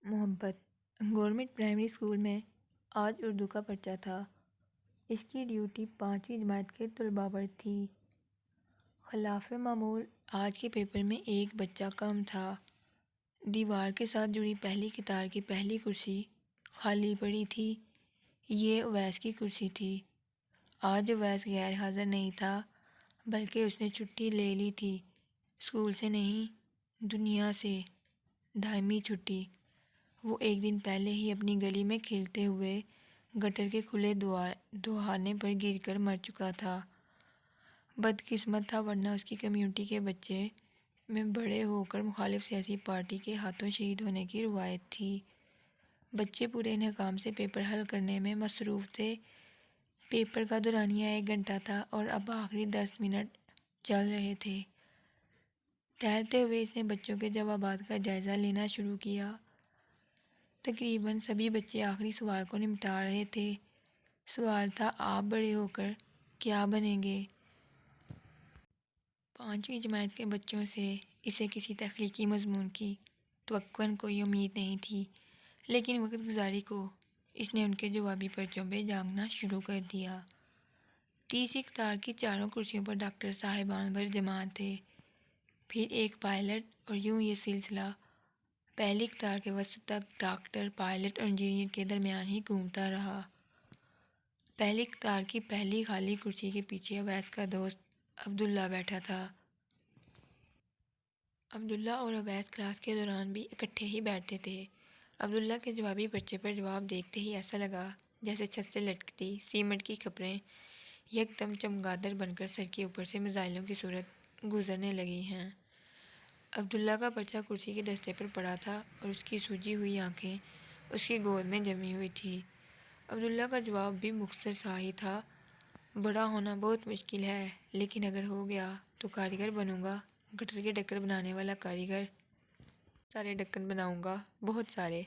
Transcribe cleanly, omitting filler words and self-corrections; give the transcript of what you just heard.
محبت government primary school میں آج اردو کا پرچہ تھا۔ اس کی ڈیوٹی 5ویں جماعت کے طلباء پر تھی۔ خلاف معمول آج کے پیپر میں ایک بچہ کم تھا۔ دیوار کے ساتھ جڑی پہلی قطار کی پہلی کرسی خالی پڑی تھی۔ یہ اویس کی کرسی تھی۔ آج اویس غیر حاضر نہیں تھا، بلکہ اس نے چھٹی لے لی تھی۔ اسکول سے نہیں، دنیا سے دائمی چھٹی۔ وہ ایک دن پہلے ہی اپنی گلی میں کھیلتے ہوئے گٹر کے کھلے دہانے پر گر کر مر چکا تھا۔ بدقسمت تھا، ورنہ اس کی کمیونٹی کے بچے میں بڑے ہو کر مخالف سیاسی پارٹی کے ہاتھوں شہید ہونے کی روایت تھی۔ بچے پورے انہکام سے پیپر حل کرنے میں مصروف تھے۔ پیپر کا دورانیہ 1 گھنٹہ تھا اور اب آخری 10 منٹ چل رہے تھے۔ ٹہلتے ہوئے اس نے بچوں کے جوابات کا جائزہ لینا شروع کیا۔ تقریباً سبھی بچے آخری سوال کو نمٹا رہے تھے۔ سوال تھا، آپ بڑے ہو کر کیا بنیں گے؟ 5ویں جماعت کے بچوں سے اسے کسی تخلیقی مضمون کی توقع کوئی امید نہیں تھی، لیکن وقت گزاری کو اس نے ان کے جوابی پرچوں پہ جھانکنا شروع کر دیا۔ 30 قطار کی چاروں کرسیوں پر ڈاکٹر صاحبان بھر جمع تھے، پھر ایک پائلٹ، اور یوں یہ سلسلہ پہلی قطار کے وسط تک ڈاکٹر، پائلٹ اور انجینئر کے درمیان ہی گھومتا رہا۔ پہلی قطار کی پہلی خالی کرسی کے پیچھے اویس کا دوست عبداللہ بیٹھا تھا۔ عبداللہ اور اویس کلاس کے دوران بھی اکٹھے ہی بیٹھتے تھے۔ عبداللہ کے جوابی پرچے پر جواب دیکھتے ہی ایسا لگا جیسے چھت سے لٹکتی سیمنٹ کی کھپریں یکدم چمگادڑ بن کر سر کے اوپر سے میزائلوں کی صورت گزرنے لگی ہیں۔ عبداللہ کا پرچہ کرسی کے دستے پر پڑا تھا اور اس کی سوجی ہوئی آنکھیں اس کی گود میں جمی ہوئی تھیں۔ عبداللہ کا جواب بھی مختصر سا ہی تھا، بڑا ہونا بہت مشکل ہے، لیکن اگر ہو گیا تو کاریگر بنوں گا، گٹر کے ڈھکن بنانے والا کاریگر۔ سارے ڈھکن بناؤں گا، بہت سارے۔